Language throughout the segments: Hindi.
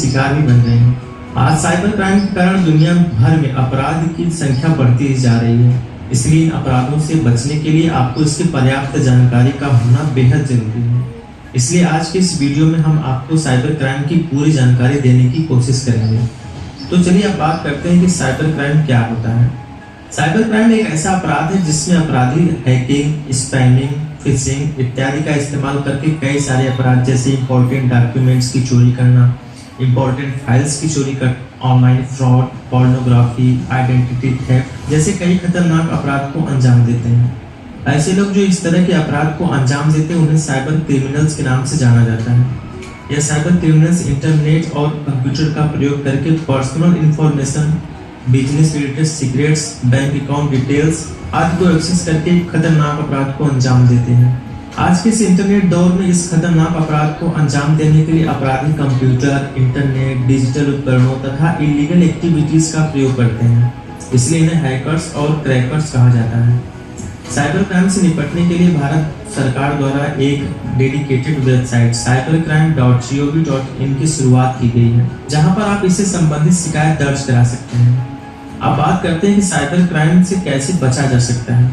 शिकार भी बन रहे हैं। आज साइबर क्राइम के कारण दुनिया भर में अपराध की संख्या बढ़ती ही जा रही है। इसलिए इन अपराधों से बचने के लिए आपको इसकी पर्याप्त जानकारी का होना बेहद जरूरी है। इसलिए आज के इस वीडियो में हम आपको साइबर क्राइम की पूरी जानकारी देने की कोशिश करेंगे। तो चलिए अब बात करते हैं कि साइबर क्राइम क्या होता है। साइबर क्राइम एक ऐसा अपराध है जिसमें अपराधी हैकिंग, स्पैमिंग, फिशिंग इत्यादि का इस्तेमाल करके कई सारे अपराध जैसे इंपॉर्टेंट डॉक्यूमेंट्स की चोरी करना, इंपॉर्टेंट फाइल्स की चोरी कर, online fraud, pornography, identity theft जैसे कई खतरनाक अपराध को अंजाम देते हैं। ऐसे लोग जो इस तरह के अपराध को अंजाम देते हैं उन्हें साइबर क्रिमिनल्स के नाम से जाना जाता है। यह साइबर क्रिमिनल्स इंटरनेट और कंप्यूटर का प्रयोग करके personal information, business related secrets, bank account details आदि को एक्सेस करके खतरनाक अपराध को अंजाम देते हैं। आज के इस इंटरनेट दौर में इस खतरनाक अपराध को अंजाम देने के लिए अपराधी कंप्यूटर, इंटरनेट, डिजिटल उपकरणों तथा इलीगल एक्टिविटीज का प्रयोग करते हैं। इसलिए इन्हें हैकर्स और क्रैकर्स कहा जाता है। साइबर क्राइम से निपटने के लिए भारत सरकार द्वारा एक डेडिकेटेड वेबसाइट cybercrime.gov.in की शुरुआत की गई है, जहां पर आप इससे संबंधित शिकायत दर्ज करा सकते हैं। अब बात करते हैं कि साइबर क्राइम से कैसे बचा जा सकता है।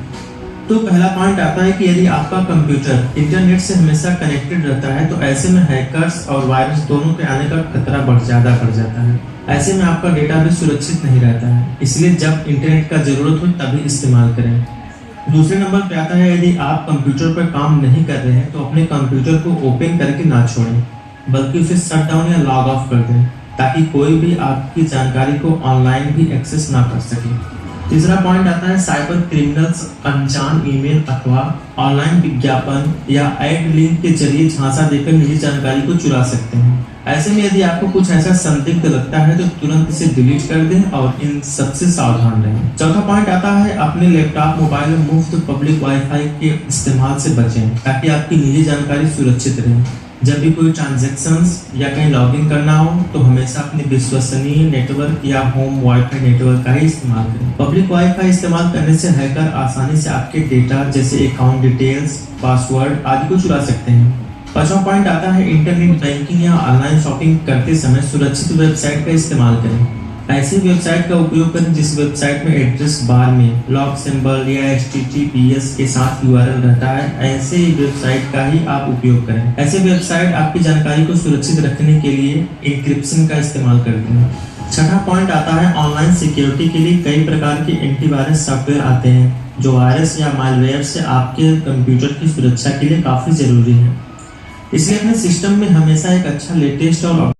तो पहला पॉइंट आता है कि यदि आपका कंप्यूटर इंटरनेट से हमेशा कनेक्टेड रहता है तो ऐसे में हैकर्स और वायरस दोनों के आने का खतरा ज्यादा बढ़ जाता है। ऐसे में आपका डेटा भी सुरक्षित नहीं रहता है। इसलिए जब इंटरनेट का जरूरत हो तभी इस्तेमाल करें। दूसरे नंबर पे आता है यदि आप कंप्यूटर पर काम नहीं कर रहे हैं तो अपने कंप्यूटर को ओपन करके ना छोड़ें, बल्कि उसे शट डाउन या लॉग ऑफ कर दें ताकि कोई भी आपकी जानकारी को ऑनलाइन भी एक्सेस ना कर सके। तीसरा पॉइंट आता है साइबर क्रिमिनल्स अनजान ईमेल अथवा ऑनलाइन विज्ञापन या एड लिंक के जरिए झांसा देकर निजी जानकारी को चुरा सकते हैं। ऐसे में यदि आपको कुछ ऐसा संदिग्ध लगता है तो तुरंत इसे डिलीट कर दें और इन सबसे सावधान रहें। चौथा पॉइंट आता है अपने लैपटॉप, मोबाइल में मुफ्त पब्लिक वाईफाई के इस्तेमाल से बचें ताकि आपकी निजी जानकारी सुरक्षित रहे। जब भी कोई ट्रांजैक्शंस या कहीं लॉगिन करना हो तो हमेशा अपने विश्वसनीय नेटवर्क या होम वाईफाई नेटवर्क का ही इस्तेमाल करें। पब्लिक वाईफाई इस्तेमाल करने से हैकर आसानी से आपके डेटा जैसे अकाउंट डिटेल्स, पासवर्ड आदि को चुरा सकते हैं। पांचवा पॉइंट आता है इंटरनेट बैंकिंग या ऑनलाइन शॉपिंग करते समय सुरक्षित वेबसाइट का इस्तेमाल करें। ऐसी वेबसाइट का उपयोग करें जिस वेबसाइट में एड्रेस बार में लॉग सिंबल या HTTPS के साथ URL रहता है, ऐसे वेबसाइट का ही आप उपयोग करें। ऐसे वेबसाइट आपकी जानकारी को सुरक्षित रखने के लिए एन्क्रिप्शन का इस्तेमाल करते हैं। छठा पॉइंट आता है ऑनलाइन सिक्योरिटी के लिए कई प्रकार के एंटीवायरस सॉफ्टवेयर आते हैं जो वायरस या मालवेयर से आपके कंप्यूटर की सुरक्षा के लिए काफी जरूरी है। इसलिए अपने सिस्टम में हमेशा एक अच्छा लेटेस्ट और